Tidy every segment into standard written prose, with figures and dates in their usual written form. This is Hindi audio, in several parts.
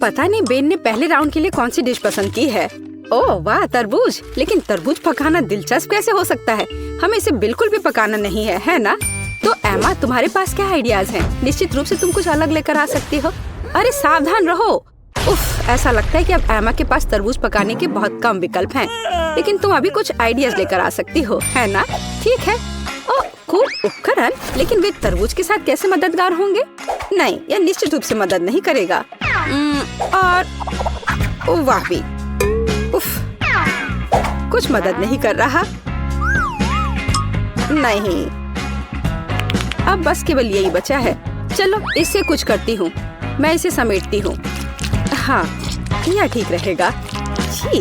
पता नहीं बेन ने पहले राउंड के लिए कौन सी डिश पसंद की है। ओह वाह, तरबूज। लेकिन तरबूज पकाना दिलचस्प कैसे हो सकता है? हमें इसे बिल्कुल भी पकाना नहीं है ना? तो एमा, तुम्हारे पास क्या आइडियाज हैं? निश्चित रूप से तुम कुछ अलग लेकर आ सकती हो। अरे सावधान रहो। उफ, ऐसा लगता है कि अब एमा के पास तरबूज पकाने के बहुत कम विकल्प हैं। लेकिन तुम अभी कुछ आइडियाज लेकर आ सकती हो, है ना? ठीक है। ओह, कूल उपकरण। लेकिन वे तरबूज के साथ कैसे मददगार होंगे? नहीं, यह निश्चित रूप से मदद नहीं करेगा। और वाह भी, उफ, कुछ मदद नहीं कर रहा। नहीं, अब बस केवल यही बचा है। चलो इससे कुछ करती हूँ। मैं इसे समेटती हूँ। हाँ, यह ठीक रहेगा। छी,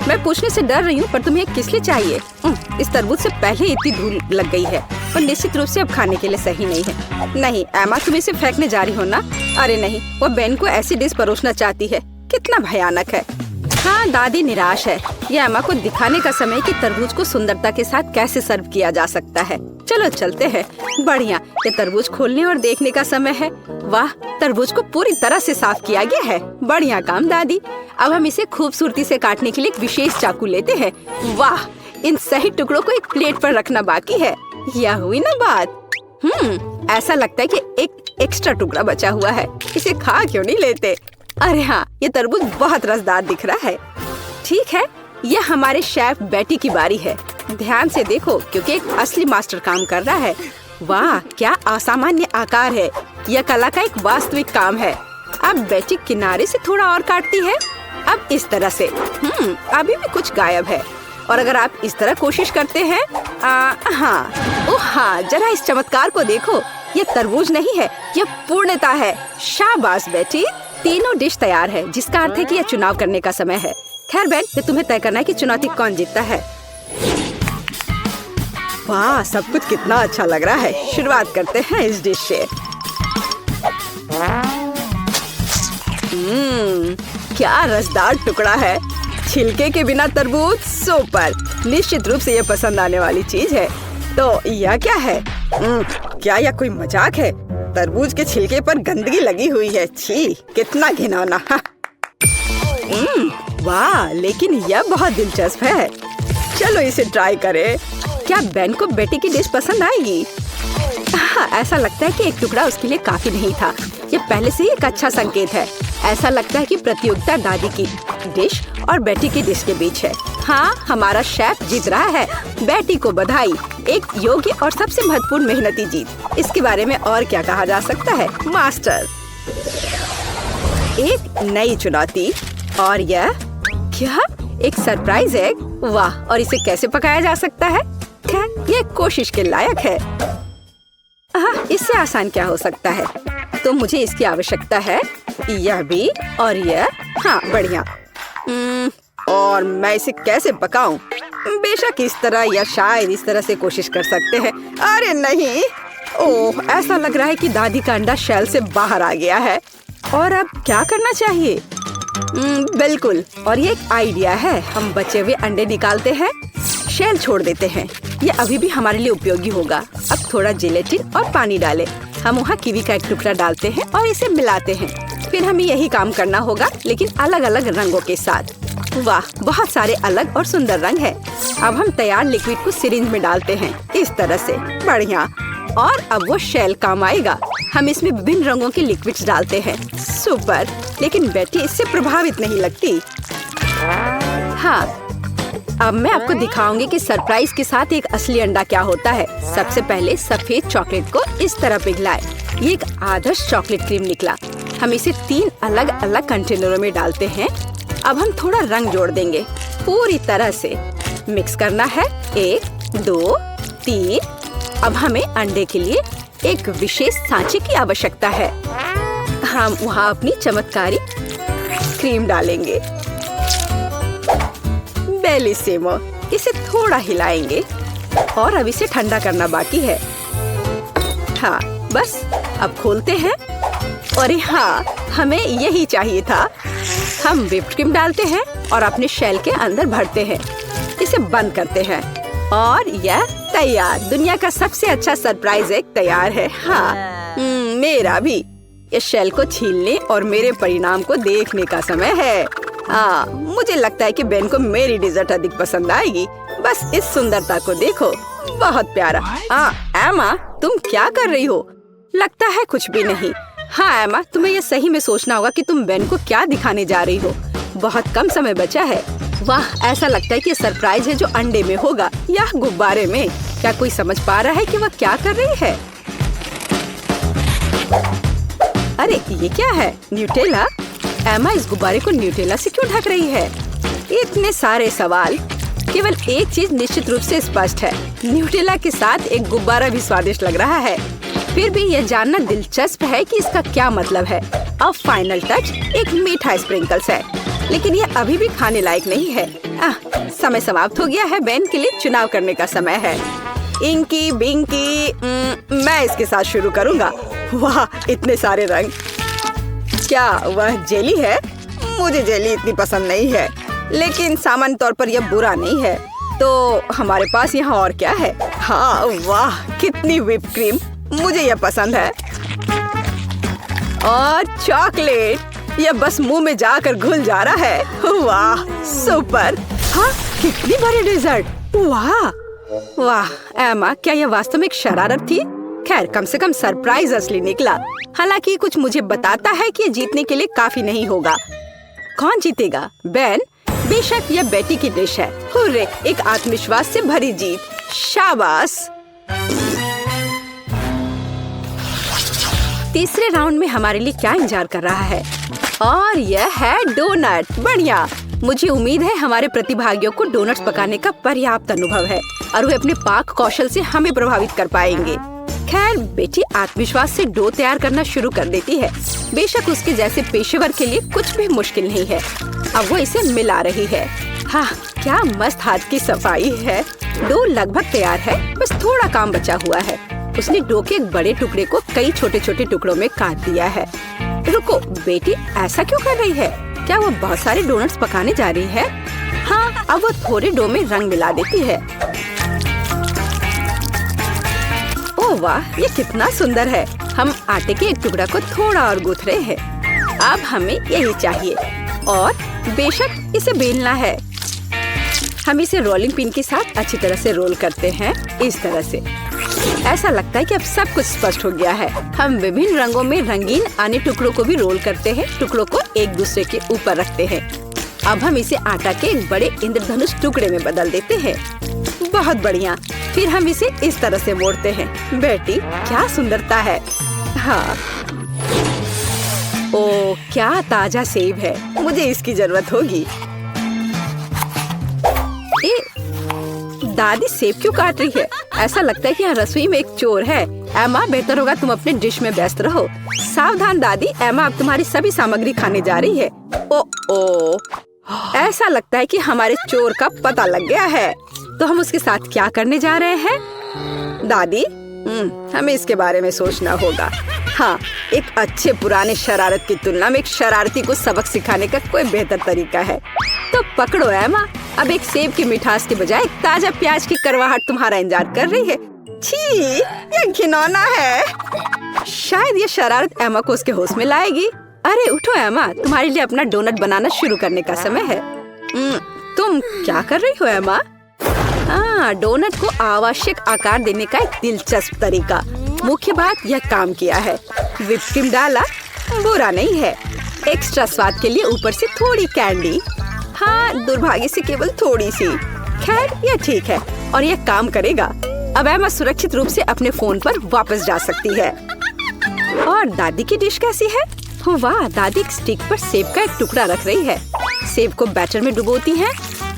मैं पूछने से डर रही हूँ, पर तुम्हें किस लिए चाहिए? इस तरबूज से पहले इतनी धूल लग गई है और निश्चित रूप से अब खाने के लिए सही नहीं है। नहीं एमा, तुम इसे फेंकने जा रही हो ना? अरे नहीं, वो बेन को ऐसी डिश परोसना चाहती है। कितना भयानक है। हाँ, दादी निराश है। यह एमा को दिखाने का समय कि तरबूज को सुंदरता के साथ कैसे सर्व किया जा सकता है। चलो चलते हैं। बढ़िया, ये तरबूज खोलने और देखने का समय है। वाह, तरबूज को पूरी तरह से साफ किया गया है। बढ़िया काम दादी। अब हम इसे खूबसूरती से काटने के लिए एक विशेष चाकू लेते हैं। वाह, इन सही टुकड़ों को एक प्लेट पर रखना बाकी है। यह हुई ना बात। ऐसा लगता है कि एक एक्स्ट्रा टुकड़ा बचा हुआ है। इसे खा क्यों नहीं लेते? अरे हाँ, ये तरबूज बहुत रसदार दिख रहा है। ठीक है, यह हमारे शेफ बेटी की बारी है। ध्यान से देखो, क्योंकि एक असली मास्टर काम कर रहा है। वाह, क्या असामान्य आकार है। यह कला का एक वास्तविक काम है। अब बेटी किनारे से थोड़ा और काटती है। अब इस तरह से। अभी भी कुछ गायब है। और अगर आप इस तरह कोशिश करते हैं, हाँ, ओह हाँ, जरा इस चमत्कार को देखो। यह तरबूज नहीं है, यह पूर्णता है। शाबाश बेटी। तीनों डिश तैयार है, जिसका अर्थ है कि यह चुनाव करने का समय है। खैर बेन, ये तुम्हें तय करना है कि चुनौती कौन जीतता है। वाह, सब कुछ कितना अच्छा लग रहा है। शुरुआत करते हैं इस डिश से। क्या रसदार टुकड़ा है। छिलके के बिना तरबूज सुपर। निश्चित रूप से यह पसंद आने वाली चीज है। तो यह क्या है? क्या यह कोई मजाक है? तरबूज के छिलके पर गंदगी लगी हुई है। छी, कितना घिनौना। वाह, लेकिन यह बहुत दिलचस्प है। चलो इसे ट्राई करें। क्या बेन को बेटी की डिश पसंद आएगी? हाँ, ऐसा लगता है कि एक टुकड़ा उसके लिए काफी नहीं था। ये पहले से ही एक अच्छा संकेत है। ऐसा लगता है कि प्रतियोगिता दादी की डिश और बेटी की डिश के बीच है। हाँ, हमारा शेफ जीत रहा है। बेटी को बधाई। एक योग्य और सबसे महत्वपूर्ण मेहनती जीत। इसके बारे में और क्या कहा जा सकता है? मास्टर। एक नई चुनौती। और यह क्या? एक सरप्राइज एग। वाह, और इसे कैसे पकाया जा सकता है? खैर, ये कोशिश के लायक है। हाँ, इससे आसान क्या हो सकता है? तो मुझे इसकी आवश्यकता है। यह भी और यह। हाँ, बढ़िया। और मैं इसे कैसे पकाऊं? बेशक इस तरह या शायद इस तरह से कोशिश कर सकते हैं। अरे नहीं, ओह, ऐसा लग रहा है कि दादी का अंडा शेल से बाहर आ गया है। और अब क्या करना चाहिए? बिल्कुल, और ये एक आइडिया है। हम बचे हुए अंडे निकालते हैं, शेल छोड़ देते हैं। ये अभी भी हमारे लिए उपयोगी होगा। अब थोड़ा जेलेटिन और पानी डालें। हम वहाँ कीवी का एक टुकड़ा डालते हैं और इसे मिलाते हैं। फिर हमें यही काम करना होगा, लेकिन अलग अलग रंगों के साथ। वाह, बहुत सारे अलग और सुंदर रंग है। अब हम तैयार लिक्विड को सिरिंज में डालते हैं, इस तरह से। बढ़िया। और अब वो शेल काम आएगा। हम इसमें विभिन्न रंगों के लिक्विड्स डालते हैं। सुपर। लेकिन बेटी इससे प्रभावित नहीं लगती। हाँ, अब मैं आपको दिखाऊंगी कि सरप्राइज के साथ एक असली अंडा क्या होता है। सबसे पहले सफेद चॉकलेट को इस तरह पिघलाएं। ये एक आदर्श चॉकलेट क्रीम निकला। हम इसे 3 अलग अलग कंटेनरों में डालते हैं। अब हम थोड़ा रंग जोड़ देंगे। पूरी तरह से मिक्स करना है। 1, 2, 3। अब हमें अंडे के लिए एक विशेष सांचे की आवश्यकता है। हम वहाँ अपनी चमत्कारी क्रीम डालेंगे। बेलिसिमो। इसे थोड़ा हिलाएंगे और अब इसे ठंडा करना बाकी है। हाँ, बस अब खोलते हैं। और हाँ, हमें यही चाहिए था। हम व्हिप्ड क्रीम डालते हैं और अपने शेल के अंदर भरते हैं। इसे बंद करते हैं और यह तैयार। दुनिया का सबसे अच्छा सरप्राइज एग तैयार है। हाँ, मेरा भी। ये शेल को छीलने और मेरे परिणाम को देखने का समय है। मुझे लगता है कि बेन को मेरी डिजर्ट अधिक पसंद आएगी। बस इस सुंदरता को देखो, बहुत प्यारा। एमा, तुम क्या कर रही हो? लगता है कुछ भी नहीं। हाँ एमा, तुम्हें यह सही में सोचना होगा कि तुम बेन को क्या दिखाने जा रही हो। बहुत कम समय बचा है। वाह, ऐसा लगता है कि सरप्राइज है जो अंडे में होगा या गुब्बारे में। क्या कोई समझ पा रहा है कि वह क्या कर रही है? अरे ये क्या है? न्यूटेला? एमा इस गुब्बारे को न्यूटेला से क्यों ढक रही है? इतने सारे सवाल। केवल एक चीज निश्चित रूप से स्पष्ट है, न्यूटेला के साथ एक गुब्बारा भी स्वादिष्ट लग रहा है। फिर भी यह जानना दिलचस्प है कि इसका क्या मतलब है। अब फाइनल टच एक मीठा स्प्रिंकल्स है, लेकिन यह अभी भी खाने लायक नहीं है। समय समाप्त हो गया है। बेन के लिए चुनाव करने का समय है। इंकी बिंकी, मैं इसके साथ शुरू करूँगा। वाह, इतने सारे रंग। क्या वह जेली है? मुझे जेली इतनी पसंद नहीं है, लेकिन सामान्य तौर पर यह बुरा नहीं है। तो हमारे पास यहाँ और क्या है? हाँ, वाह कितनी व्हिप क्रीम, मुझे यह पसंद है। और चॉकलेट, यह बस मुंह में जाकर घुल जा रहा है। वाह सुपर। हाँ, कितनी बड़ी डेजर्ट। वाह वाह एमा, क्या यह वास्तव में एक शरारत थी? खैर, कम से कम सरप्राइज असली निकला। हालांकि कुछ मुझे बताता है कि जीतने के लिए काफी नहीं होगा। कौन जीतेगा? बेन? बेशक यह बेटी की डिश है। हुर्रे, एक आत्मविश्वास से भरी जीत। शाबाश। तीसरे राउंड में हमारे लिए क्या इंतजार कर रहा है? और यह है डोनट। बढ़िया। मुझे उम्मीद है हमारे प्रतिभागियों को डोनट्स पकाने का पर्याप्त अनुभव है और वे अपने पाक कौशल से हमें प्रभावित कर पाएंगे। खैर, बेटी आत्मविश्वास से डो तैयार करना शुरू कर देती है। बेशक उसके जैसे पेशेवर के लिए कुछ भी मुश्किल नहीं है। अब वो इसे मिला रही है। हाँ, क्या मस्त हाथ की सफाई है। डो लगभग तैयार है, बस थोड़ा काम बचा हुआ है। उसने डो के एक बड़े टुकड़े को कई छोटे छोटे टुकड़ों में काट दिया है। रुको, बेटी ऐसा क्यों कर रही है? क्या वो बहुत सारे डोनट्स पकाने जा रही है? हाँ, अब वो थोड़े डो में रंग मिला देती है। ओह वाह, ये कितना सुंदर है। हम आटे के एक टुकड़ा को थोड़ा और गूंथ रहे हैं। अब हमें यही चाहिए और बेशक इसे बेलना है। हम इसे रोलिंग पिन के साथ अच्छी तरह से रोल करते हैं, इस तरह से। ऐसा लगता है कि अब सब कुछ स्पष्ट हो गया है। हम विभिन्न रंगों में रंगीन अन्य टुकड़ों को भी रोल करते हैं, टुकड़ों को एक दूसरे के ऊपर रखते हैं। अब हम इसे आटा के एक बड़े इंद्रधनुष टुकड़े में बदल देते हैं। बहुत बढ़िया। फिर हम इसे इस तरह से मोड़ते हैं। बेटी, क्या सुंदरता है। हाँ, ओ क्या ताजा सेब है, मुझे इसकी जरूरत होगी। दादी सेब क्यों काट रही है? ऐसा लगता है कि यहाँ रसोई में एक चोर है। एमा, बेहतर होगा तुम अपने डिश में व्यस्त रहो। सावधान दादी, एमा अब तुम्हारी सभी सामग्री खाने जा रही है। ओ, ऐसा लगता है कि हमारे चोर का पता लग गया है। तो हम उसके साथ क्या करने जा रहे हैं? दादी, हमें इसके बारे में सोचना होगा। हाँ, एक अच्छे पुराने शरारत की तुलना में एक शरारती को सबक सिखाने का कोई बेहतर तरीका है। तो पकड़ो एमा, अब एक सेब की मिठास के बजाय एक ताजा प्याज की करवाहट तुम्हारा इंतजार कर रही है। छी, ये घिनौना है। शायद ये शरारत एमा को उसके होश में लाएगी। अरे उठो एमा, तुम्हारे लिए अपना डोनट बनाना शुरू करने का समय है। तुम क्या कर रही हो एमा? हाँ, डोनट को आवश्यक आकार देने का एक दिलचस्प तरीका। मुख्य बात, यह काम किया है। व्हिप क्रीम डाला, बुरा नहीं है। एक्स्ट्रा स्वाद के लिए ऊपर से थोड़ी कैंडी। हाँ, दुर्भाग्य से केवल थोड़ी सी। खैर, यह ठीक है और यह काम करेगा। अब एमा सुरक्षित रूप से अपने फोन पर वापस जा सकती है। और दादी की डिश कैसी है? वाह, दादी एक स्टिक पर सेब का एक टुकड़ा रख रही है। सेब को बैटर में डुबोती हैं,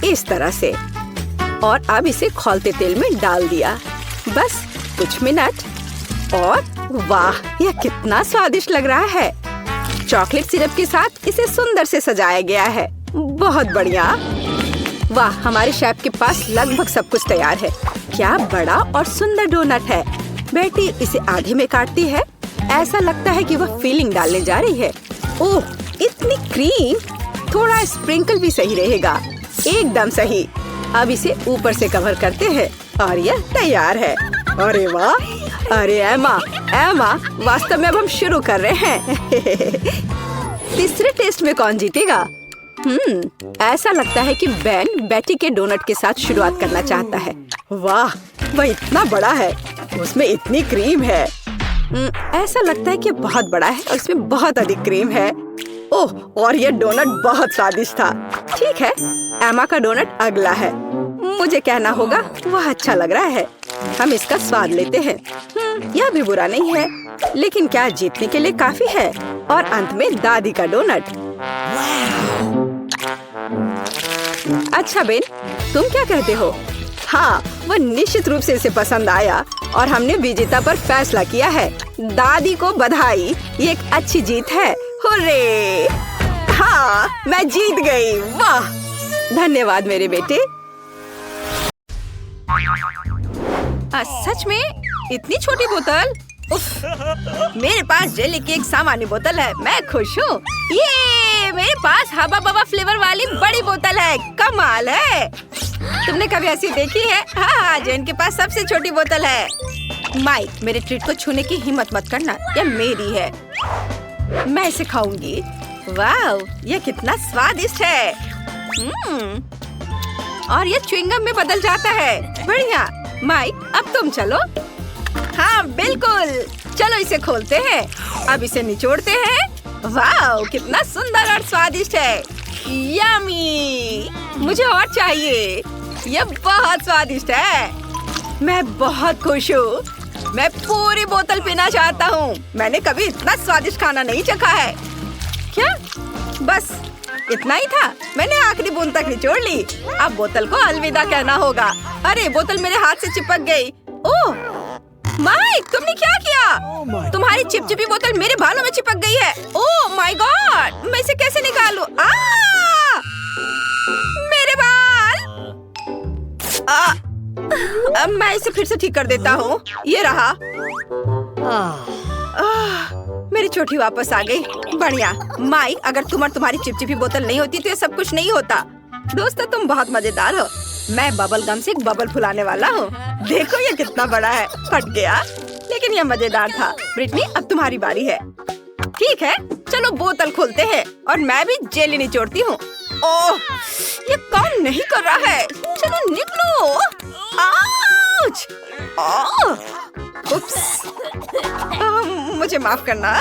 इस तरह से, और अब इसे खौलते तेल में डाल दिया। बस कुछ मिनट और वाह, यह कितना स्वादिष्ट लग रहा है। चॉकलेट सिरप के साथ इसे सुंदर से सजाया गया है। बहुत बढ़िया। वाह, हमारे शेफ के पास लगभग सब कुछ तैयार है। क्या बड़ा और सुंदर डोनट है। बेटी इसे आधे में काटती है। ऐसा लगता है कि वह फिलिंग डालने जा रही है। ओह, इतनी क्रीम। थोड़ा स्प्रिंकल भी सही रहेगा। एकदम सही। अब इसे ऊपर से कवर करते हैं और यह तैयार है। अरे वाह, अरे एमा, एमा, वास्तव में अब हम शुरू कर रहे हैं। तीसरे टेस्ट में कौन जीतेगा? ऐसा लगता है कि बेन बेटी के डोनट के साथ शुरुआत करना चाहता है। वाह, वह इतना बड़ा है, उसमें इतनी क्रीम है। ऐसा लगता है कि बहुत बड़ा है और इसमें बहुत अधिक क्रीम है। ओह, और ये डोनट बहुत स्वादिष्ट था। ठीक है, एमा का डोनट अगला है। मुझे कहना होगा वह अच्छा लग रहा है। हम इसका स्वाद लेते हैं। यह भी बुरा नहीं है, लेकिन क्या जीतने के लिए काफी है? और अंत में दादी का डोनट। अच्छा बेन, तुम क्या कहते हो? हाँ, वह निश्चित रूप से इसे पसंद आया और हमने विजेता पर फैसला किया है। दादी को बधाई, ये एक अच्छी जीत है। हुर्रे! हाँ, मैं जीत गई। वाह, धन्यवाद मेरे बेटे। सच में इतनी छोटी बोतल? उफ, मेरे पास जेली की एक सामान्य बोतल है। मैं खुश हूँ। ये मेरे पास हबा बबा फ्लेवर वाली बड़ी बोतल है। कमाल है। तुमने कभी ऐसी देखी है? हाँ, जेन के पास सबसे छोटी बोतल है। माइक, मेरे ट्रीट को छूने की हिम्मत मत करना, यह मेरी है। मैं इसे खाऊंगी। वाह, यह कितना स्वादिष्ट है। और ये च्युइंगम में बदल जाता है। बढ़िया। माइक, अब तुम चलो। हाँ बिल्कुल, चलो इसे खोलते हैं। अब इसे निचोड़ते हैं। वाह, कितना सुंदर और स्वादिष्ट है। यम्मी, मुझे और चाहिए। यह बहुत स्वादिष्ट है। मैं बहुत खुश हूँ। मैं पूरी बोतल पीना चाहता हूँ। मैंने कभी इतना स्वादिष्ट खाना नहीं चखा है। क्या? बस इतना ही था? मैंने आखिरी बूंद तक निचोड़ ली। अब बोतल को अलविदा कहना होगा। अरे, बोतल मेरे हाथ से चिपक गई। ओह माइक, तुमने क्या किया? तुम्हारी चिपचिपी बोतल मेरे बालों में चिपक गई है। ओह माय गॉड, मैं इसे कैसे निकालूं? मेरे बाल! अब मैं इसे फिर से ठीक कर देता हूँ। ये रहा। मेरी चोटी वापस आ गई। बढ़िया। माइक, अगर तुम और तुम्हारी चिपचिपी बोतल नहीं होती तो ये सब कुछ नहीं होता। दोस्तों, तुम बहुत मजेदार हो। मैं बबल गम से एक बबल फुलाने वाला हूँ। देखो ये कितना बड़ा है। फट गया, लेकिन ये मजेदार था। ब्रिटनी, अब तुम्हारी बारी है। ठीक है, चलो बोतल खोलते हैं और मैं भी जेली निचोड़ती हूँ। ओह, ये काम नहीं कर रहा है। चलो निकलो। आउच! उप्स, मुझे माफ करना।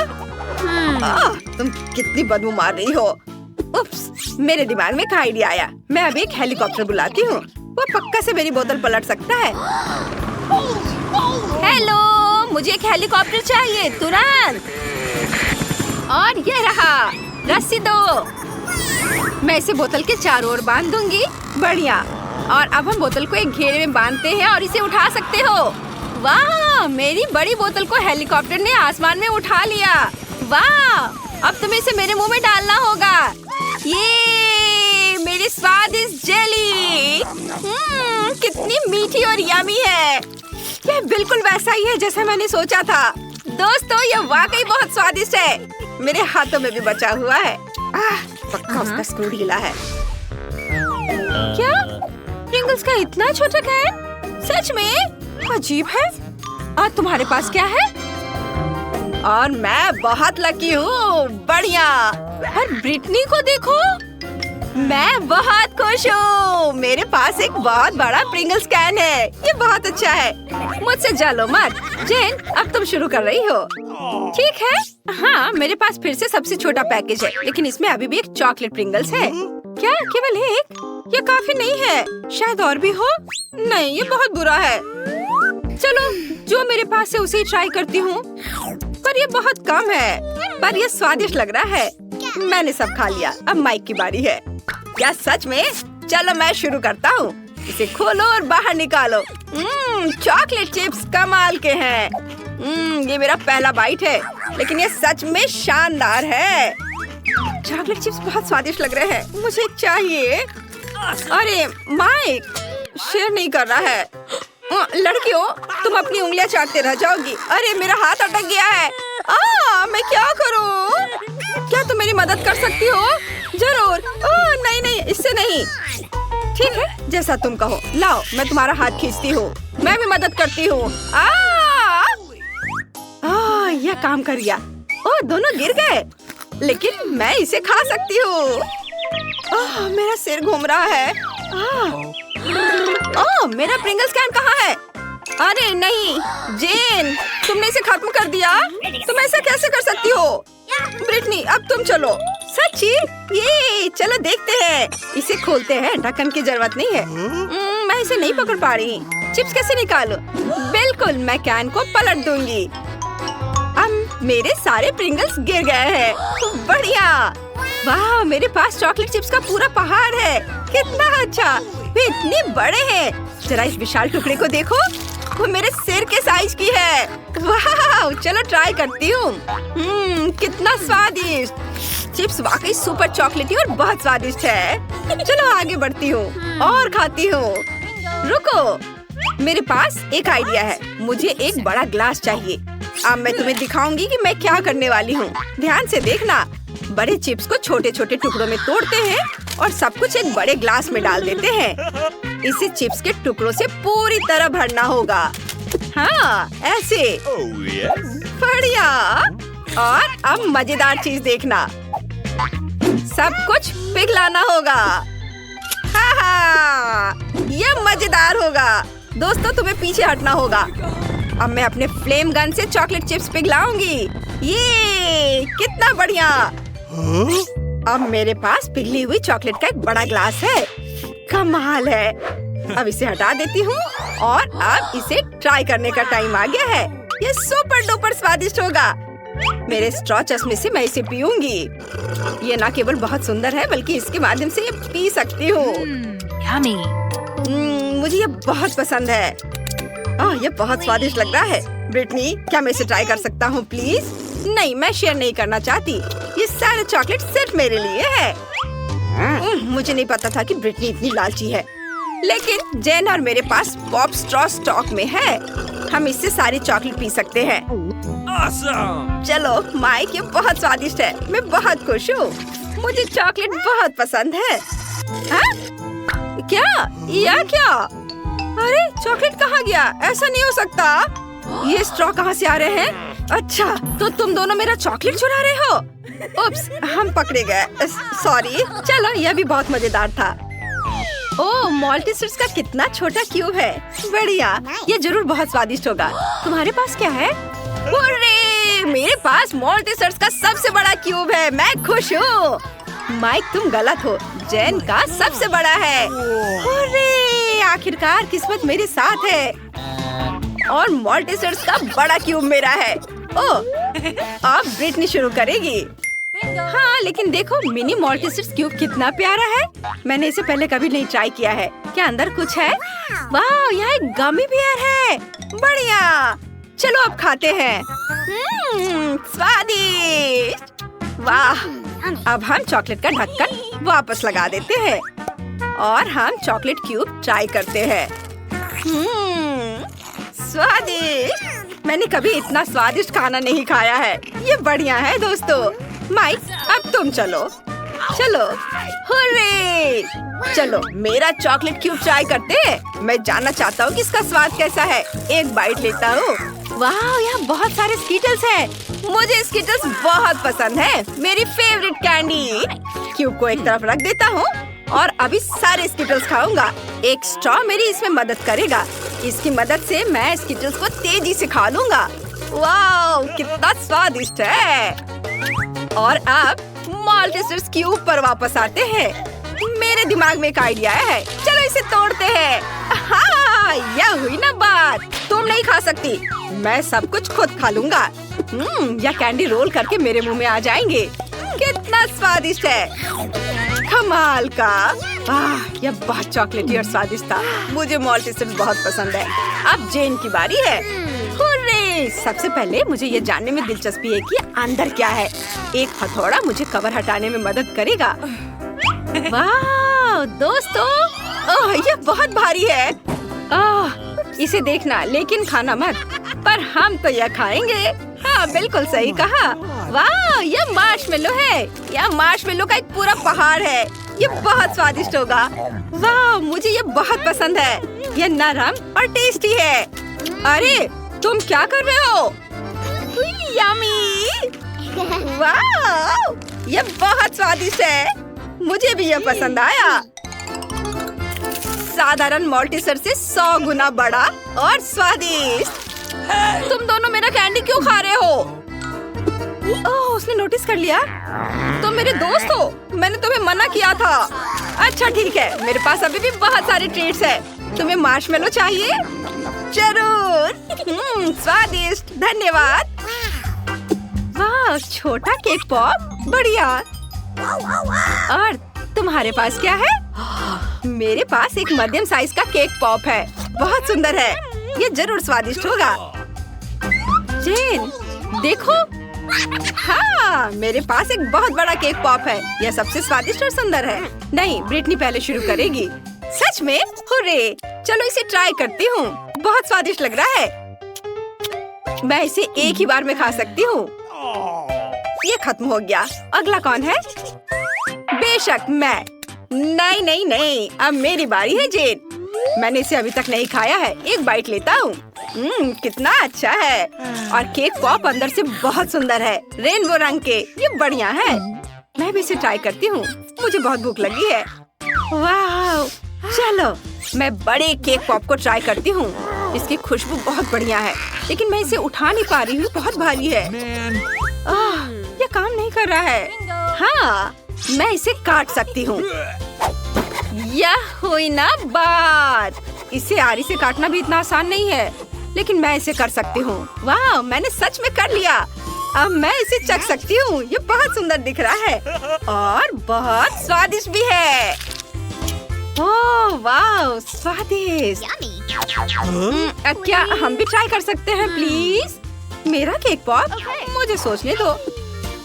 तुम कितनी बदबू मार रही हो। उप्स, मेरे दिमाग में एक आइडिया आया। मैं अभी एक हेलीकॉप्टर बुलाती हूँ। वो पक्का से मेरी बोतल पलट सकता है। हेलो, मुझे एक हेलीकॉप्टर चाहिए तुरंत। और ये रहा, रस्सी दो। मैं इसे बोतल के चारों ओर बांध दूंगी। बढ़िया। और अब हम बोतल को एक घेरे में बांधते हैं और इसे उठा सकते हो। वाह, मेरी बड़ी बोतल को हेलीकॉप्टर ने आसमान में उठा लिया। वाह, अब तुम्हें इसे मेरे मुंह में डालना होगा। ये मेरी स्वादिष्ट जेली। कितनी मीठी और यमी है। यह बिल्कुल वैसा ही है जैसा मैंने सोचा था। दोस्तों, यह वाकई बहुत स्वादिष्ट है। मेरे हाथों में भी बचा हुआ है। पक्का उसका स्क्रू ढीला है। क्या? प्रिंगल्स का इतना छोटा कैन? सच में अजीब है। और तुम्हारे पास क्या है? और मैं बहुत लकी हूँ। बढ़िया। और ब्रिटनी को देखो, मैं बहुत खुश हूँ। मेरे पास एक बहुत बड़ा प्रिंगल्स कैन है। ये बहुत अच्छा है। मुझसे जलो मत। जेन, अब तुम शुरू कर रही हो। ठीक है। हाँ, मेरे पास फिर से सबसे छोटा पैकेज है, लेकिन इसमें अभी भी एक चॉकलेट प्रिंगल्स है। क्या केवल एक? ये काफी नहीं है। शायद और भी हो। नहीं, ये बहुत बुरा है। चलो, जो मेरे पास है उसे ही ट्राई करती हूँ। पर ये बहुत कम है। पर ये स्वादिष्ट लग रहा है। मैंने सब खा लिया। अब माइक की बारी है। क्या सच में? चलो मैं शुरू करता हूँ। इसे खोलो और बाहर निकालो। चॉकलेट चिप्स कमाल के हैं। ये मेरा पहला बाइट है, लेकिन ये सच में शानदार है। चॉकलेट चिप्स बहुत स्वादिष्ट लग रहे हैं। मुझे चाहिए। अरे माइक, शेयर नहीं कर रहा है। लड़कियों, तुम अपनी उंगलियां चाटते रह जाओगी। अरे मेरा हाथ अटक गया है। मैं क्या करूं? क्या तुम मेरी मदद कर सकती हो? जरूर। नहीं नहीं, इससे नहीं। ठीक है, जैसा तुम कहो। लाओ, मैं तुम्हारा हाथ खींचती हूँ। मैं भी मदद करती हूँ। यह काम कर गया। ओह, दोनों गिर गए, लेकिन मैं इसे खा सकती हूँ। ओह, मेरा सिर घूम रहा है। ओह, मेरा प्रिंगल्स कैन कहाँ है? अरे नहीं, जेन, तुमने इसे खत्म कर दिया। तुम ऐसा कैसे कर सकती हो? ब्रिटनी, अब तुम चलो। सच्ची? ये चलो देखते हैं। इसे खोलते हैं, ढक्कन की जरूरत नहीं है। मैं इसे नहीं पकड़ पा रही। चिप्स कैसे निकालूं? बिल्कुल, मैं कैन को पलट दूंगी। अब मेरे सारे प्रिंगल्स गिर गए हैं। बढ़िया। वाह, मेरे पास चॉकलेट चिप्स का पूरा पहाड़ है। कितना अच्छा। वे इतने बड़े हैं। जरा इस विशाल टुकड़े को देखो, वो मेरे सिर के साइज की है। वाह, चलो ट्राई करती हूँ। कितना स्वादिष्ट। चिप्स वाकई सुपर चॉकलेटी और बहुत स्वादिष्ट है। चलो आगे बढ़ती हूँ और खाती हूँ। रुको, मेरे पास एक आइडिया है। मुझे एक बड़ा ग्लास चाहिए। अब मैं तुम्हें दिखाऊंगी कि मैं क्या करने वाली हूँ। ध्यान से देखना। बड़े चिप्स को छोटे छोटे टुकड़ों में तोड़ते हैं और सब कुछ एक बड़े ग्लास में डाल देते हैं। इसे चिप्स के टुकड़ों से पूरी तरह भरना होगा। हाँ, ऐसे। बढ़िया। और अब मजेदार चीज देखना। सब कुछ पिघलाना होगा। ये मजेदार होगा। दोस्तों, तुम्हें पीछे हटना होगा। अब मैं अपने फ्लेम गन से चॉकलेट चिप्स पिघलाऊंगी। ये कितना बढ़िया। अब मेरे पास पिघली हुई चॉकलेट का एक बड़ा ग्लास है। कमाल है। अब इसे हटा देती हूँ और अब इसे ट्राई करने का टाइम आ गया है। ये सुपर डुपर स्वादिष्ट होगा। मेरे स्ट्रॉ चश्मे से मैं इसे पीऊंगी। ये न केवल बहुत सुंदर है, बल्कि इसके माध्यम से ये पी सकती हूँ। मुझे ये बहुत पसंद है। ये बहुत स्वादिष्ट लग रहा है। ब्रिटनी, क्या मैं इसे ट्राई कर सकता हूँ प्लीज? नहीं, मैं शेयर नहीं करना चाहती। ये सारे चॉकलेट सिर्फ मेरे लिए है। मुझे नहीं पता था कि ब्रिटनी इतनी लालची है। लेकिन जेन और मेरे पास पॉप स्ट्रॉ स्टॉक में है। हम इससे सारी चॉकलेट पी सकते हैं। Awesome! चलो माइक, ये बहुत स्वादिष्ट है। मैं बहुत खुश हूँ। मुझे चॉकलेट बहुत पसंद है। क्या? या क्या? अरे, चॉकलेट कहाँ गया? ऐसा नहीं हो सकता। ये स्ट्रॉ कहाँ से आ रहे हैं? अच्छा, तो तुम दोनों मेरा चॉकलेट चुरा रहे हो? उप्स, हम पकड़े गए। सॉरी। चलो, यह भी बहुत मजेदार था। ओह, मॉल्टीसर्स का कितना छोटा क्यूब है। बढ़िया, ये जरूर बहुत स्वादिष्ट होगा। तुम्हारे पास क्या है? अरे, मेरे पास मॉल्टीसर्स का सबसे बड़ा क्यूब है। मैं खुश हूँ। माइक, तुम गलत हो। जेन का सबसे बड़ा है। अरे, आखिरकार किस्मत मेरे साथ है और मॉल्टीसर्स का बड़ा क्यूब मेरा है। ओह, अब ब्रिटनी शुरू करेगी। हाँ, लेकिन देखो मिनी मॉल्टीसर्स क्यूब कितना प्यारा है। मैंने इसे पहले कभी नहीं ट्राई किया है। क्या अंदर कुछ है? वाह, यहाँ एक गमी बियर है। बढ़िया। चलो अब खाते हैं। स्वादिष्ट। वाह। अब हम चॉकलेट का ढक्कन वापस लगा देते हैं और हम चॉकलेट क्यूब ट्राई करते हैं। स्वादिष्ट। मैंने कभी इतना स्वादिष्ट खाना नहीं खाया है। ये बढ़िया है दोस्तों। माइक, अब तुम चलो। चलो, हुर्रे! चलो, मेरा चॉकलेट क्यूब ट्राई करते हैं। मैं जानना चाहता हूँ कि इसका स्वाद कैसा है। एक बाइट लेता हूँ। वाह, यहाँ बहुत सारे स्कीटल्स हैं। मुझे स्कीटल्स बहुत पसंद है। मेरी फेवरेट कैंडी। क्यूब को एक तरफ रख देता हूँ और अभी सारे स्कीटल्स खाऊंगा। एक स्ट्रॉ मेरी इसमें मदद करेगा। इसकी मदद से मैं स्कीटल्स को तेजी से खा लूंगा। वाह, कितना स्वादिष्ट है। और अब मॉल्टीसर्स क्यूब पर वापस आते हैं। मेरे दिमाग में एक आइडिया है। चलो इसे तोड़ते हैं। हाँ, यह हुई ना बात। तुम नहीं खा सकती। मैं सब कुछ खुद खा लूंगा। यह कैंडी रोल करके मेरे मुंह में आ जाएंगे। कितना स्वादिष्ट है। कमाल का। यह बहुत चॉकलेटी और स्वादिष्ट था। मुझे मॉल्टीसर्स बहुत पसंद है। अब जेन की बारी है। हुर्रे! सबसे पहले मुझे ये जानने में दिलचस्पी है कि अंदर क्या है। एक हथौड़ा मुझे कवर हटाने में मदद करेगा। वाह दोस्तों, ये बहुत भारी है। इसे देखना, लेकिन खाना मत। पर हम तो यह खाएंगे। हाँ, बिल्कुल सही कहा। वाह, यह मार्शमेलो है। यह मार्शमेलो का एक पूरा पहाड़ है। ये बहुत स्वादिष्ट होगा। वाह, मुझे ये बहुत पसंद है। यह नरम और टेस्टी है। अरे, तुम क्या कर रहे हो? यम्मी! वाह! ये बहुत स्वादिष्ट है। मुझे भी ये पसंद आया। साधारण मॉल्टीसर से 100 गुना बड़ा और स्वादिष्ट। तुम दोनों मेरा कैंडी क्यों खा रहे हो? ओह, उसने नोटिस कर लिया। तुम मेरे दोस्त हो। मैंने तुम्हें मना किया था। अच्छा ठीक है, मेरे पास अभी भी बहुत सारे ट्रीट्स हैं। तुम्हें मार्शमेलो चाहिए? जरूर। स्वादिष्ट, धन्यवाद। वाह, छोटा केक पॉप, बढ़िया। और तुम्हारे पास क्या है? मेरे पास एक मध्यम साइज का केक पॉप है। बहुत सुंदर है। ये जरूर स्वादिष्ट होगा। जेन, देखो। हाँ, मेरे पास एक बहुत बड़ा केक पॉप है। यह सबसे स्वादिष्ट और सुंदर है। नहीं, ब्रिटनी पहले शुरू करेगी। सच में? हुर्रे! चलो इसे ट्राई करती हूँ। बहुत स्वादिष्ट लग रहा है। मैं इसे एक ही बार में खा सकती हूँ। ये खत्म हो गया। अगला कौन है? बेशक मैं। नहीं नहीं नहीं, अब मेरी बारी है जेन। मैंने इसे अभी तक नहीं खाया है। एक बाइट लेता हूँ। कितना अच्छा है। और केक पॉप अंदर से बहुत सुंदर है, रेनबो रंग के। ये बढ़िया है। मैं भी इसे ट्राई करती हूँ। मुझे बहुत भूख लगी है। वाह! चलो, मैं बड़े केक पॉप को ट्राई करती हूँ। इसकी खुशबू बहुत बढ़िया है, लेकिन मैं इसे उठा नहीं पा रही हूँ। बहुत भारी है। ये काम नहीं कर रहा है। हाँ, मैं इसे काट सकती हूँ। यह हुई ना बात। इसे आरी से काटना भी इतना आसान नहीं है, लेकिन मैं इसे कर सकती हूँ। वाह, मैंने सच में कर लिया। अब मैं इसे चख सकती हूँ। ये बहुत सुंदर दिख रहा है और बहुत स्वादिष्ट भी है। ओह वाह, स्वादिष्ट। क्या हम भी ट्राई कर सकते हैं प्लीज? मेरा केक पॉप? मुझे सोचने दो।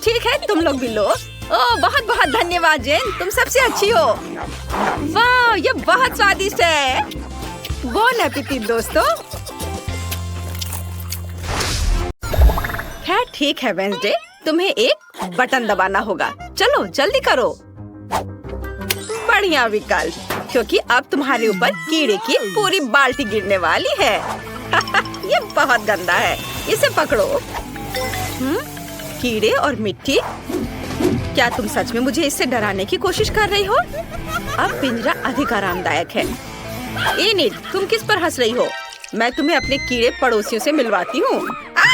ठीक है, तुम लोग भी लो। ओह, बहुत बहुत धन्यवाद जेन, तुम सबसे अच्छी हो। वाह, ये बहुत स्वादिष्ट है। बोन एपेटिट दोस्तों। खैर ठीक है वेंसडे, तुम्हें एक बटन दबाना होगा। चलो जल्दी करो। बढ़िया विकल्प, क्योंकि अब तुम्हारे ऊपर कीड़े की पूरी बाल्टी गिरने वाली है। ये बहुत गंदा है। इसे पकड़ो। कीड़े और मिट्टी। क्या तुम सच में मुझे इससे डराने की कोशिश कर रही हो? अब पिंजरा अधिक आरामदायक है। इनिट, तुम किस पर हंस रही हो? मैं तुम्हें अपने कीड़े पड़ोसियों से मिलवाती हूँ।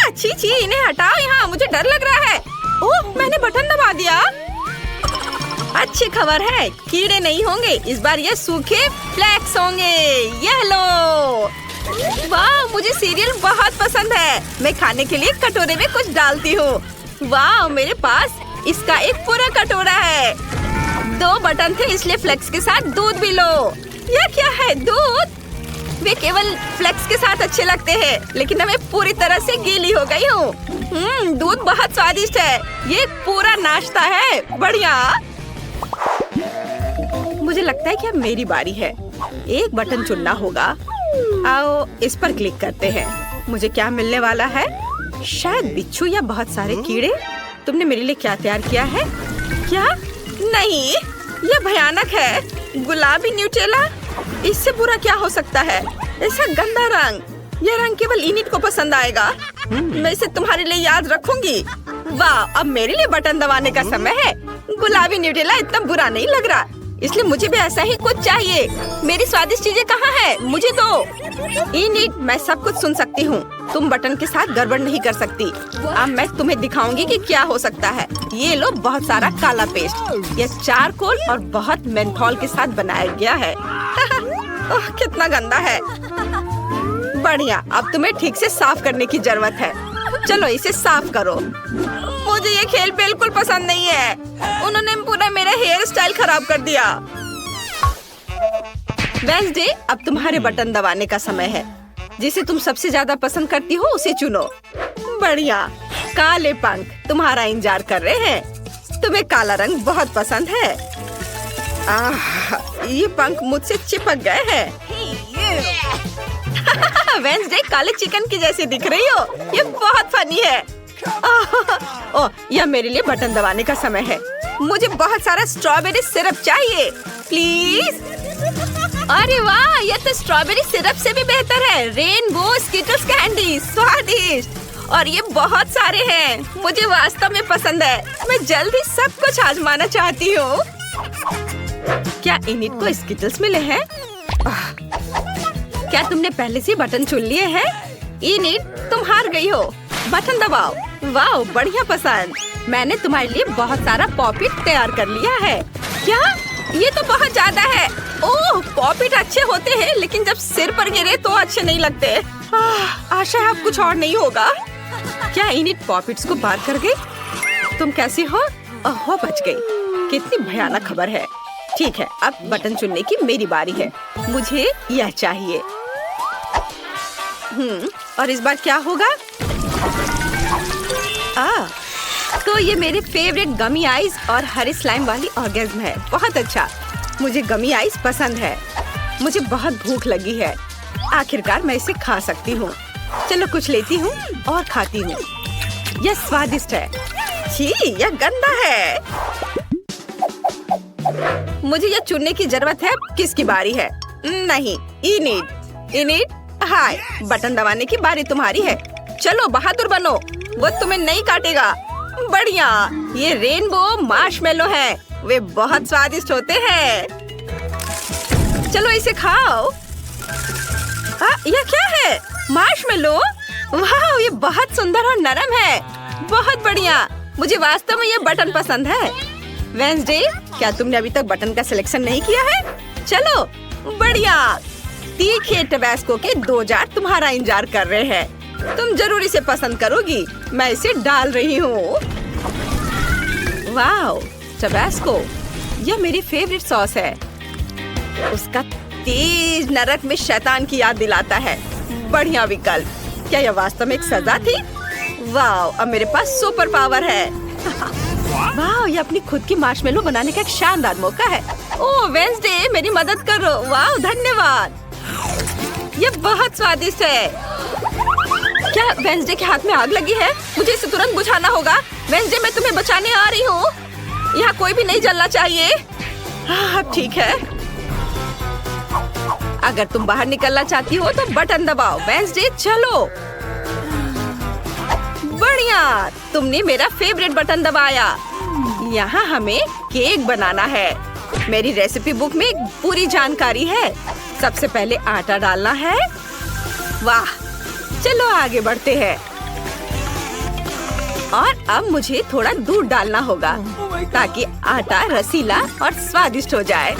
छी छी, इन्हें हटाओ यहाँ, मुझे डर लग रहा है। ओह, मैंने बटन दबा दिया। अच्छी खबर है, कीड़े नहीं होंगे। इस बार ये सूखे फ्लेक्स होंगे। ये लो। वाह, मुझे सीरियल बहुत पसंद है। मैं खाने के लिए कटोरे में कुछ डालती हूँ। वाह, मेरे पास इसका एक पूरा कटोरा है। 2 बटन थे, इसलिए फ्लेक्स के साथ दूध भी लो। यह क्या है? दूध? वे केवल फ्लेक्स के साथ अच्छे लगते हैं, लेकिन मैं पूरी तरह से गीली हो गई हूँ। दूध बहुत स्वादिष्ट है। ये पूरा नाश्ता है। बढ़िया। मुझे लगता है कि अब मेरी बारी है। एक बटन चुनना होगा। आओ, इस पर क्लिक करते हैं। मुझे क्या मिलने वाला है? शायद बिच्छू या बहुत सारे कीड़े। तुमने मेरे लिए क्या तैयार किया है? क्या? नहीं, यह भयानक है। गुलाबी न्यूटेला? इससे बुरा क्या हो सकता है? ऐसा गंदा रंग। यह रंग केवल इनिट को पसंद आएगा। मैं इसे तुम्हारे लिए याद रखूंगी। वाह, अब मेरे लिए बटन दबाने का समय है। गुलाबी न्यूटेला इतना बुरा नहीं लग रहा, इसलिए मुझे भी ऐसा ही कुछ चाहिए। मेरी स्वादिष्ट चीजें कहाँ है? मुझे दो। इनिट, मैं सब कुछ सुन सकती हूँ। तुम बटन के साथ गड़बड़ नहीं कर सकती। अब मैं तुम्हें दिखाऊंगी कि क्या हो सकता है। ये लो बहुत सारा काला पेस्ट। यह चारकोल और बहुत मेंथोल के साथ बनाया गया है। ओह, कितना गंदा है। बढ़िया, अब तुम्हें ठीक से साफ करने की जरूरत है। चलो इसे साफ करो। मुझे ये खेल बिल्कुल पसंद नहीं है। उन्होंने पूरा मेरा हेयर स्टाइल खराब कर दिया। वेंसडे, अब तुम्हारे बटन दबाने का समय है। जिसे तुम सबसे ज्यादा पसंद करती हो उसे चुनो। बढ़िया। काले पंख तुम्हारा इंतजार कर रहे हैं। तुम्हें काला रंग बहुत पसंद है। ये पंख मुझसे चिपक गए हैं। वेंसडे, काले चिकन की जैसी दिख रही हो। ये बहुत फनी है। ओह, यह मेरे लिए बटन दबाने का समय है। मुझे बहुत सारा स्ट्रॉबेरी सिरप चाहिए, प्लीज। अरे वाह, यह तो स्ट्रॉबेरी सिरप से भी बेहतर है। रेनबो स्किटल्स कैंडी, स्वादिष्ट। और ये बहुत सारे हैं। मुझे वास्तव में पसंद है। मैं जल्दी सब कुछ आजमाना चाहती हूँ। क्या इनिट को स्किटल्स मिले हैं? क्या तुमने पहले से बटन चुन लिए हैं? इनिट, तुम हार गई हो। बटन दबाओ। वाह, बढ़िया पसंद। मैंने तुम्हारे लिए बहुत सारा पॉपिट तैयार कर लिया है। क्या? ये तो बहुत ज्यादा है। ओह, पॉपिट अच्छे होते हैं, लेकिन जब सिर पर गिरे तो अच्छे नहीं लगते। आशा है अब कुछ और नहीं होगा। क्या इनिट पॉपिट्स को बाहर कर गई? तुम कैसी हो? ओह, बच गई। कितनी भयानक खबर है। ठीक है, अब बटन चुनने की मेरी बारी है। मुझे यह चाहिए। और इस बार क्या होगा? तो ये मेरे फेवरेट गमी आइस और हरे स्लाइम वाली ऑर्गेज्म है। बहुत अच्छा, मुझे गमी आइस पसंद है। मुझे बहुत भूख लगी है। आखिरकार मैं इसे खा सकती हूँ। चलो कुछ लेती हूँ और खाती हूँ। यह स्वादिष्ट है। छी, यह गंदा है। मुझे यह चुनने की जरूरत है। किसकी बारी है? नहीं, इनिट। इनिट, हाय, बटन दबाने की बारी तुम्हारी है। चलो बहादुर बनो, वो तुम्हें नहीं काटेगा। बढ़िया, ये रेनबो मार्शमेलो है। वे बहुत स्वादिष्ट होते हैं। चलो इसे खाओ। यह क्या है? मार्शमेलो? वाह, ये बहुत सुंदर और नरम है। बहुत बढ़िया, मुझे वास्तव में ये बटन पसंद है। वेंसडे, क्या तुमने अभी तक बटन का सिलेक्शन नहीं किया है? चलो, बढ़िया। तीखे टबैस्को के 2 जार तुम्हारा इंतजार कर रहे हैं। तुम जरूर इसे पसंद करोगी। मैं इसे डाल रही हूँ। वाह, टबैस्को, यह मेरी फेवरेट सॉस है। उसका तेज नरक में शैतान की याद दिलाता है। बढ़िया विकल्प। क्या यह वास्तव में एक सजा थी? वाह, अब मेरे पास सुपर पावर है। वाह, ये अपनी खुद की मार्शमेलो बनाने का एक शानदार मौका है। ओह वेंसडे, मेरी मदद करो। वाह, धन्यवाद। ये बहुत स्वादिष्ट है। क्या वेंसडे के हाथ में आग लगी है? मुझे इसे तुरंत बुझाना होगा। वेंसडे, मैं तुम्हें बचाने आ रही हूँ। यहाँ कोई भी नहीं जलना चाहिए। अब ठीक है। अगर तुम बाहर निकलना चाहती हो तो बटन दबाओ। वेंसडे, चलो। बढ़िया, तुमने मेरा फेवरेट बटन दबाया। यहाँ हमें केक बनाना है। मेरी रेसिपी बुक में एक पूरी जानकारी है। सबसे पहले आटा डालना है। वाह, चलो आगे बढ़ते हैं। और अब मुझे थोड़ा दूध डालना होगा ताकि आटा रसीला और स्वादिष्ट हो जाए।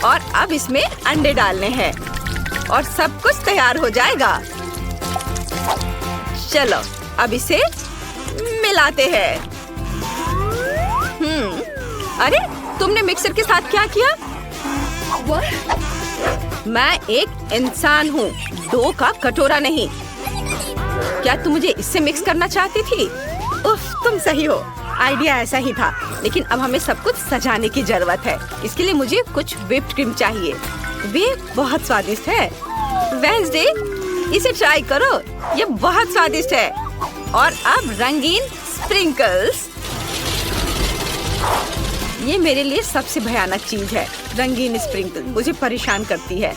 और अब इसमें अंडे डालने हैं और सब कुछ तैयार हो जाएगा। चलो अब इसे मिलाते हैं। अरे, तुमने मिक्सर के साथ क्या किया? मैं एक इंसान हूँ, डो का कटोरा नहीं। क्या तुम मुझे इससे मिक्स करना चाहती थी? उफ, तुम सही हो। आइडिया ऐसा ही था, लेकिन अब हमें सब कुछ सजाने की जरूरत है। इसके लिए मुझे कुछ व्हिप्ड क्रीम चाहिए। वे बहुत स्वादिष्ट है। वेंसडे, इसे ट्राई करो। ये बहुत स्वादिष्ट है। और अब रंगीन स्प्रिंकल्स। ये मेरे लिए सबसे भयानक चीज है। रंगीन स्प्रिंकल मुझे परेशान करती है।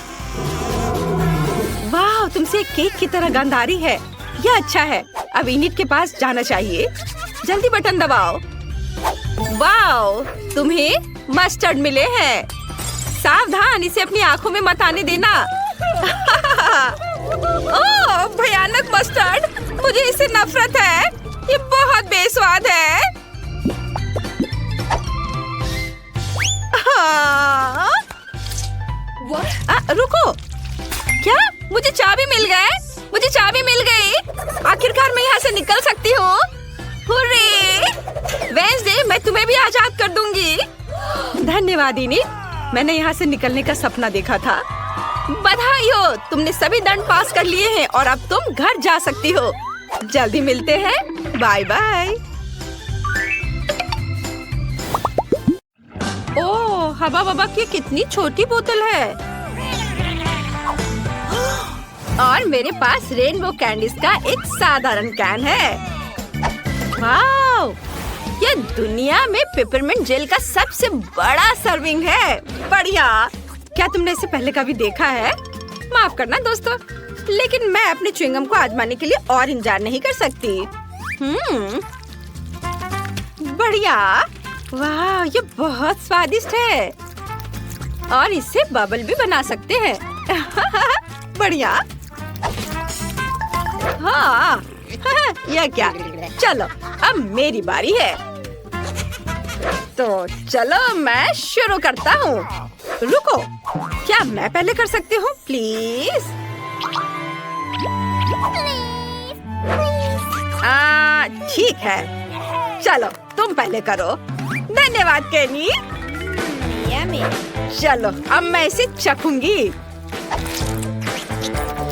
वाह, तुमसे केक की तरह गंध आ रही है। यह अच्छा है। अब इनिट के पास जाना चाहिए। जल्दी बटन दबाओ। वाह, तुम्हें मस्टर्ड मिले हैं। सावधान, इसे अपनी आंखों में मत आने देना। ओह, भयानक मस्टर्ड। मुझे इससे नफरत है। ये बहुत बेस्वाद है। रुको, क्या मुझे चाबी मिल गए? मुझे चाबी मिल गई। आखिरकार मैं यहाँ से निकल सकती हूँ। हुर्रे! वेंसडे, मैं तुम्हें भी आजाद कर दूंगी। धन्यवाद इनिट, मैंने यहाँ से निकलने का सपना देखा था। बधाई हो, तुमने सभी दंड पास कर लिए हैं और अब तुम घर जा सकती हो। जल्दी मिलते हैं। Bye bye. ओह, हवा बाबा की कितनी छोटी बोतल है। और मेरे पास रेनबो कैंडीज का एक साधारण कैन है। वाव! ये दुनिया में पेपरमिंट जेल का सबसे बड़ा सर्विंग है। बढ़िया। क्या तुमने इसे पहले कभी देखा है? माफ करना दोस्तों, लेकिन मैं अपने च्युइंगम को आजमाने के लिए और इंतजार नहीं कर सकती। बढ़िया। वाह, ये बहुत स्वादिष्ट है और इससे बबल भी बना सकते हैं। बढ़िया। हाँ, यह क्या? चलो अब मेरी बारी है। तो चलो मैं शुरू करता हूँ। रुको, क्या मैं पहले कर सकती हूँ प्लीज? ठीक है, चलो तुम पहले करो। धन्यवाद केनी। चलो अब मैं इसे चखूंगी।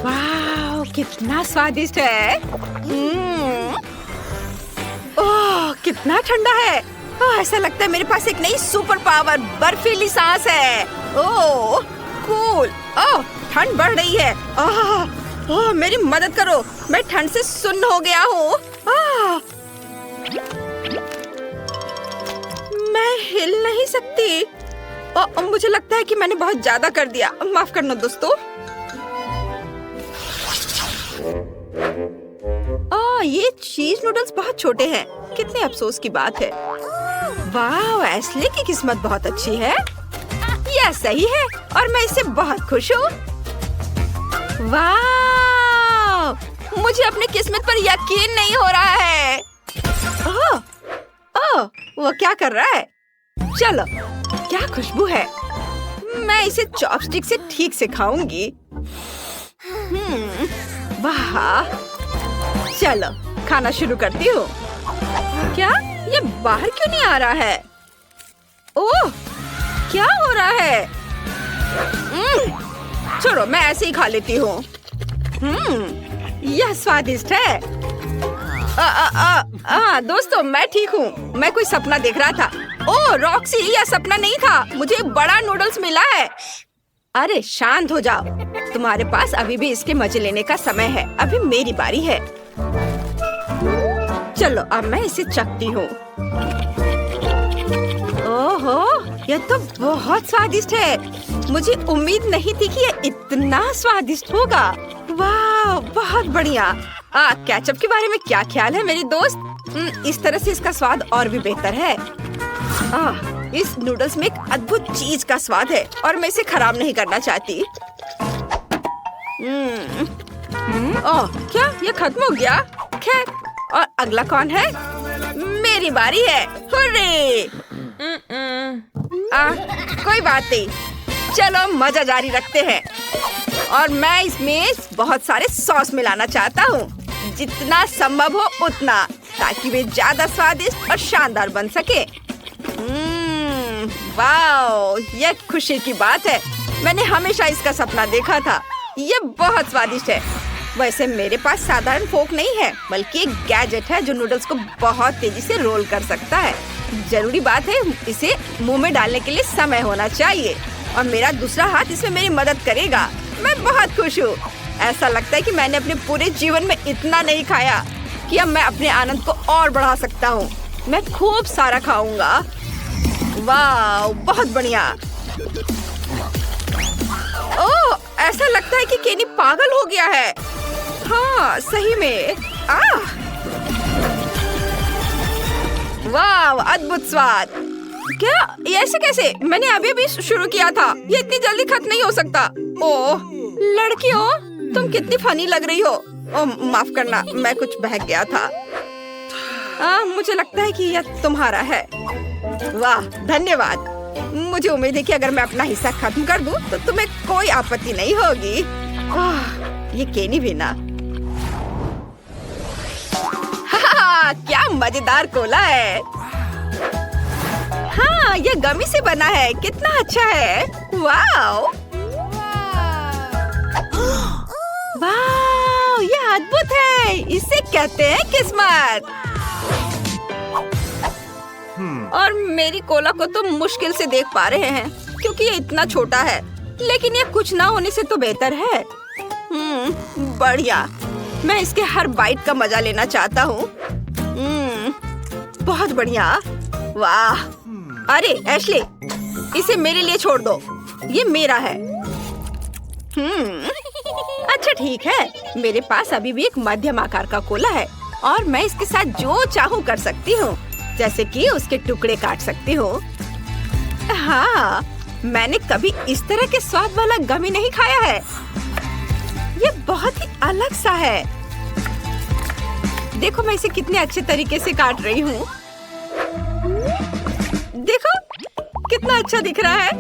वाह, कितना स्वादिष्ट है। ओह, कितना ठंडा है। ऐसा लगता है मेरे पास एक नई सुपर पावर बर्फीली सांस है। ओह कूल। ओह, ठंड बढ़ रही है। ओह, मेरी मदद करो, मैं ठंड से सुन्न हो गया हूँ। मैं हिल नहीं सकती। मुझे लगता है कि मैंने बहुत ज्यादा कर दिया। माफ करना दोस्तों। ये चीज नूडल्स बहुत छोटे हैं। कितने अफसोस की बात है। वाह, एस्ले की किस्मत बहुत अच्छी है। यह सही है और मैं इससे बहुत खुश हूँ। वाह, मुझे अपनी किस्मत पर यकीन नहीं हो रहा है। ओह, वो क्या कर रहा है? चलो, क्या खुशबू है। मैं इसे चॉपस्टिक से ठीक से खाऊंगी। वाह, चलो खाना शुरू करती हूँ। क्या ये बाहर क्यों नहीं आ रहा है? ओह, क्या हो रहा है? छोड़ो, मैं ऐसे ही खा लेती हूँ। यह स्वादिष्ट है। दोस्तों, मैं ठीक हूँ। मैं कोई सपना देख रहा था। ओह रॉक्सी, यह सपना नहीं था। मुझे एक बड़ा नूडल्स मिला है। अरे शांत हो जाओ। तुम्हारे पास अभी भी इसके मजे लेने का समय है। अभी मेरी बारी है। चलो अब मैं इसे चखती हूँ। ओहो, यह तो बहुत स्वादिष्ट है। मुझे उम्मीद नहीं थी कि यह इतना स्वादिष्ट होगा। वाह, बहुत बढ़िया। केचप के बारे में क्या ख्याल है मेरी दोस्त? इस तरह से इसका स्वाद और भी बेहतर है। इस नूडल्स में एक अद्भुत चीज का स्वाद है और मैं इसे खराब नहीं करना चाहती। क्या ये खत्म हो गया? खैर, और अगला कौन है? मेरी बारी है। हुर्रे! कोई बात नहीं, चलो मजा जारी रखते हैं। और मैं इसमें बहुत सारे सॉस मिलाना चाहता हूँ, जितना संभव हो उतना, ताकि वे ज्यादा स्वादिष्ट और शानदार बन सके। वाओ, यह खुशी की बात है। मैंने हमेशा इसका सपना देखा था। ये बहुत स्वादिष्ट है। वैसे मेरे पास साधारण फोक नहीं है, बल्कि एक गैजेट है जो नूडल्स को बहुत तेजी से रोल कर सकता है। जरूरी बात है, इसे मुंह में डालने के लिए समय होना चाहिए और मेरा दूसरा हाथ इसमें मेरी मदद करेगा। मैं बहुत खुश हूँ। ऐसा लगता है कि मैंने अपने पूरे जीवन में इतना नहीं खाया कि अब मैं अपने आनंद को और बढ़ा सकता हूँ। मैं खूब सारा खाऊंगा। वाह, बहुत बढ़िया। ओह, ऐसा लगता है कि केनी पागल हो गया है। हाँ, सही में। वाह, अद्भुत स्वाद। क्या ये ऐसे कैसे? मैंने अभी शुरू किया था। ये इतनी जल्दी खत्म नहीं हो सकता। ओह लड़कियों, तुम कितनी फनी लग रही हो। ओह माफ करना, मैं कुछ बहक गया था। मुझे लगता है कि यह तुम्हारा है। वाह, धन्यवाद। मुझे उम्मीद है कि अगर मैं अपना हिस्सा खत्म कर दूं, तो तुम्हें कोई आपत्ति नहीं होगी। ये केनी भी ना। क्या मजेदार कोला है। हाँ, ये गमी से बना है। कितना अच्छा है। वाओ, वाओ, ये अद्भुत है। इसे कहते हैं किस्मत। और मेरी कोला को तो मुश्किल से देख पा रहे हैं क्योंकि ये इतना छोटा है, लेकिन ये कुछ ना होने से तो बेहतर है। बढ़िया, मैं इसके हर बाइट का मजा लेना चाहता हूँ। बहुत बढ़िया। वाह, अरे एशली, इसे मेरे लिए छोड़ दो। ये मेरा है। अच्छा ठीक है, मेरे पास अभी भी एक मध्यम आकार का कोला है और मैं इसके साथ जो चाहूँ कर सकती हूँ, जैसे कि उसके टुकड़े काट सकती हूँ। हाँ, मैंने कभी इस तरह के स्वाद वाला गमी नहीं खाया है। ये बहुत ही अलग सा है। देखो मैं इसे कितने अच्छे तरीके से काट रही हूँ। देखो कितना अच्छा दिख रहा है।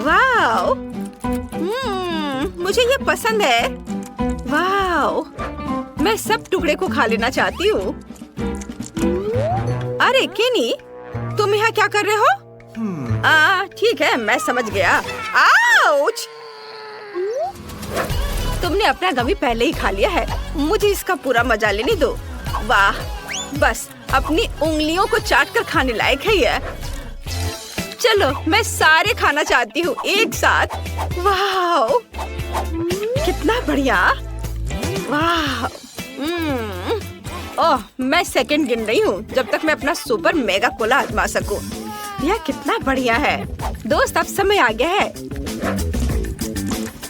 वाव! मुझे ये पसंद है। वाव! मैं सब टुकड़े को खा लेना चाहती हूँ। अरे केनी, तुम यहाँ क्या कर रहे हो? ठीक है, मैं समझ गया। आउच! तुमने अपना गमी पहले ही खा लिया है। मुझे इसका पूरा मजा लेने दो। वाह! बस अपनी उंगलियों को चाट कर खाने लायक है ये। चलो, मैं सारे खाना चाहती हूँ एक साथ। वाह! कितना बढ़िया! वाह! ओह, मैं सेकंड गिन रही हूँ जब तक मैं अपना सुपर मेगा कोला आजमा सकूं। यह कितना बढ़िया है। दोस्त, अब समय आ गया है।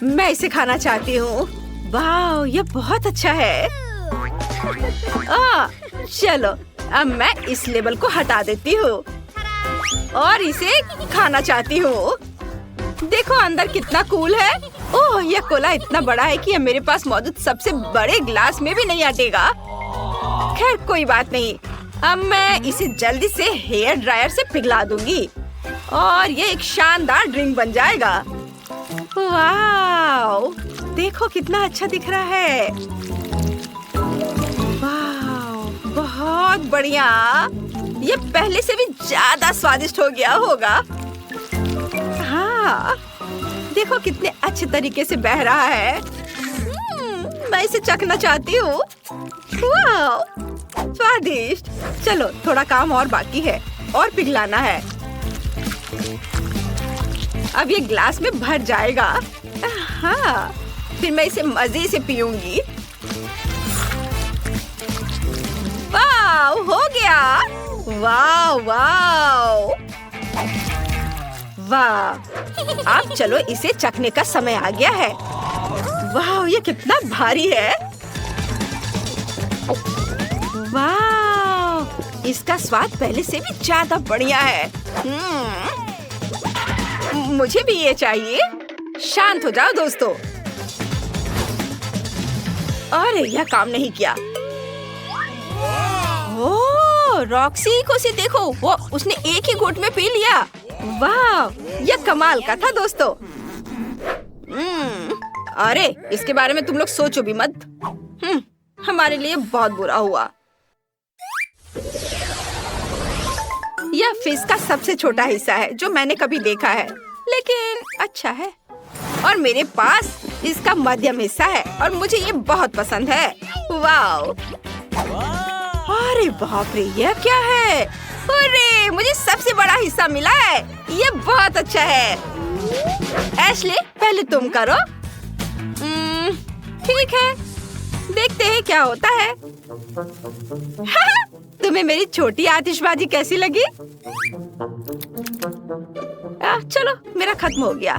मैं इसे खाना चाहती हूँ। वाह, ये बहुत अच्छा है। चलो, अब मैं इस लेबल को हटा देती हूँ और इसे खाना चाहती हूँ। देखो अंदर कितना कूल है। ओह, यह कोला इतना बड़ा है कि यह मेरे पास मौजूद सबसे बड़े ग्लास में भी नहीं अटेगा। खैर कोई बात नहीं, अब मैं इसे जल्दी से हेयर ड्रायर से पिघला दूंगी और ये एक शानदार ड्रिंक बन जाएगा। वाव! देखो कितना अच्छा दिख रहा है। वाव! बहुत बढ़िया। ये पहले से भी ज्यादा स्वादिष्ट हो गया होगा। हाँ, देखो कितने अच्छे तरीके से बह रहा है। मैं इसे चखना चाहती हूँ। वाव! स्वादिष्ट। चलो, थोड़ा काम और बाकी है और पिघलाना है। अब ये ग्लास में भर जाएगा। हाँ, फिर मैं इसे मजे से पीऊंगी। वाव! हो गया। वाव वाव वाह! अब चलो इसे चखने का समय आ गया है। वाह! ये कितना भारी है। वाह! इसका स्वाद पहले से भी ज्यादा बढ़िया है। मुझे भी ये चाहिए। शांत हो जाओ दोस्तों। अरे यह काम नहीं किया। ओह, रॉक्सी को से देखो, वो उसने एक ही घूंट में पी लिया। वाह! यह कमाल का था दोस्तों। अरे इसके बारे में तुम लोग सोचो भी मत। हमारे लिए बहुत बुरा हुआ। यह फिश का सबसे छोटा हिस्सा है जो मैंने कभी देखा है, लेकिन अच्छा है। और मेरे पास इसका मध्यम हिस्सा है और मुझे ये बहुत पसंद है। वाह! अरे बाप रे, यह क्या है? अरे मुझे सबसे बड़ा हिस्सा मिला है। ये बहुत अच्छा है। एशली, पहले तुम करो। ठीक है, देखते हैं क्या होता है। तुम्हें मेरी छोटी आतिशबाजी कैसी लगी? चलो, मेरा खत्म हो गया।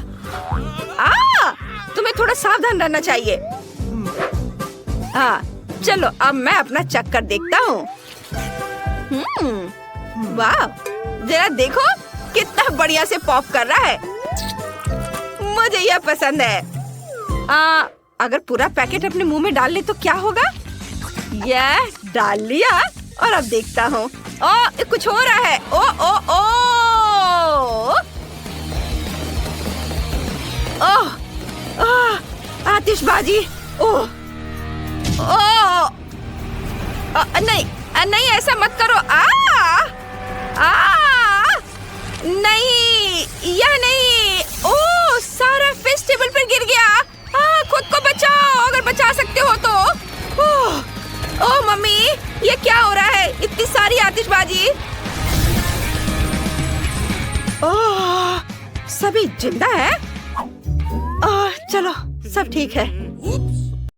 तुम्हें थोड़ा सावधान रहना चाहिए। चलो, अब मैं अपना चक्कर देखता हूँ। वाह! जरा देखो कितना बढ़िया से पॉप कर रहा है। मुझे यह पसंद है। अगर पूरा पैकेट अपने मुंह में डाल ले तो क्या होगा? यह डाल लिया और अब देखता हूँ। कुछ हो रहा है। आतिशबाजी। नहीं नहीं, ऐसा मत करो। नहीं, यह नहीं। सारा फिश टेबल पर गिर गया। खुद को बचाओ अगर बचा सकते हो तो। मम्मी, ये क्या हो रहा है? इतनी सारी आतिशबाजी। सभी जिंदा है। चलो, सब ठीक है।